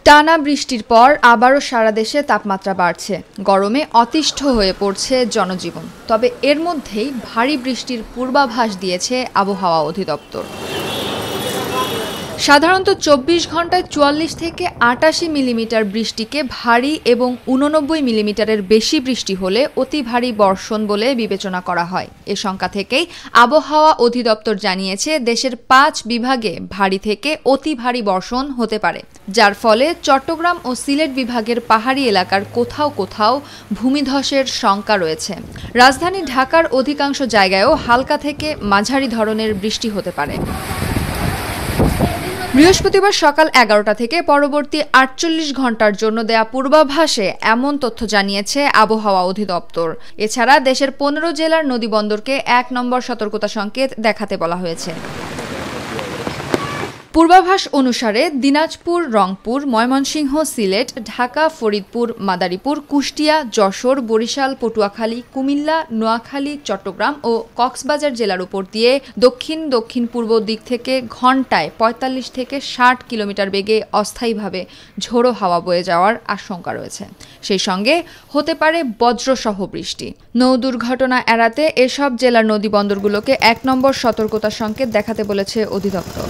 টানা বৃষ্টির পর আবারও সারা দেশে তাপমাত্রা বাড়ছে। গরমে অতিষ্ঠ হয়ে পড়ছে জনজীবন। তবে এর মধ্যেই ভারী বৃষ্টির পূর্বাভাস দিয়েছে আবহাওয়া অধিদপ্তর। সাধারণত ২৪ ঘন্টায় ৪৪ থেকে ৮৮ মিলিমিটার বৃষ্টিকে ভারী এবং ৮৯ মিলিমিটারের বেশি বৃষ্টি হলে অতি ভারী বর্ষণ বলে বিবেচনা করা হয়। এ সংখ্যা থেকেই আবহাওয়া অধিদপ্তর জানিয়েছে দেশের ৫ বিভাগে ভারী থেকে অতি ভারী বর্ষণ হতে পারে, যার ফলে চট্টগ্রাম ও সিলেট বিভাগের পাহাড়ি এলাকার কোথাও কোথাও ভূমিধসের শঙ্কা রয়েছে। রাজধানী ঢাকার অধিকাংশ জায়গায়ও হালকা থেকে মাঝারি ধরনের বৃষ্টি হতে পারে। বৃহস্পতিবার সকাল ১১টা থেকে পরবর্তী ৪৮ ঘন্টার জন্য দেয়া পূর্বাভাসে এমন তথ্য জানিয়েছে আবহাওয়া অধিদপ্তর। এছাড়া দেশের ১৫ জেলার নদীবন্দরকে ১ নম্বর সতর্কতা সংকেত দেখাতে বলা হয়েছে। পূর্বাভাস অনুসারে দিনাজপুর, রংপুর, ময়মনসিংহ, সিলেট, ঢাকা, ফরিদপুর, মাদারীপুর, কুষ্টিয়া, যশোর, বরিশাল, পটুয়াখালী, কুমিল্লা, নোয়াখালী, চট্টগ্রাম ও কক্সবাজার জেলার উপর দিয়ে দক্ষিণ-দক্ষিণ-পূর্ব দিক থেকে ঘণ্টায় ৪৫ থেকে ৬০ কিলোমিটার বেগে অস্থায়ীভাবে ঝোড়ো হাওয়া বয়ে যাওয়ার আশঙ্কা রয়েছে। সেই সঙ্গে হতে পারে বজ্রসহ বৃষ্টি। নৌ দুর্ঘটনা এড়াতে এসব জেলার নদীবন্দরগুলোকে ১ নম্বর সতর্কতা সংকেত দেখাতে বলেছে অধিদপ্তর।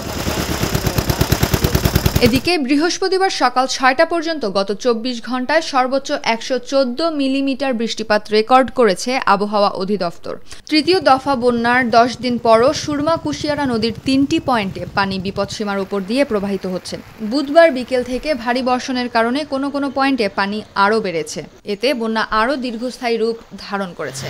এদিকে বৃহস্পতিবার সকাল ৬টা পর্যন্ত গত ২৪ ঘন্টায় সর্বোচ্চ ১১৪ মিলিমিটার বৃষ্টিপাত রেকর্ড করেছে আবহাওয়া অধিদপ্তর। তৃতীয় দফা বন্যার ১০ দিন পরও সুরমা কুশিয়ারা নদীর ৩টি পয়েন্টে পানি বিপদসীমার উপর দিয়ে প্রবাহিত হচ্ছে। বুধবার বিকেল থেকে ভারী বর্ষণের কারণে কোনো কোনো পয়েন্টে পানি আরও বেড়েছে। এতে বন্যা আরও দীর্ঘস্থায়ী রূপ ধারণ করেছে।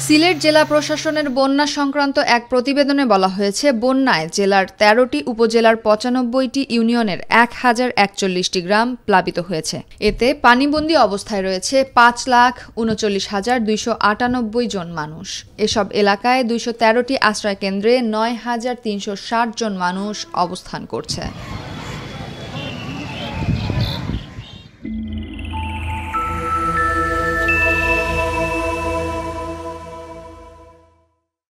সিলেট জেলা প্রশাসনের বন্যা সংক্রান্ত এক প্রতিবেদনে বলা হয়েছে, বন্যায় জেলার ১৩টি উপজেলার ৯৫টি ইউনিয়নের ১,০৪১টি গ্রাম প্লাবিত হয়েছে। এতে পানিবন্দী অবস্থায় রয়েছে ৫,৩৯,২৯৮ জন মানুষ। এসব এলাকায় ২১৩টি আশ্রয়কেন্দ্রে ৯,৩৬০ জন মানুষ অবস্থান করছে।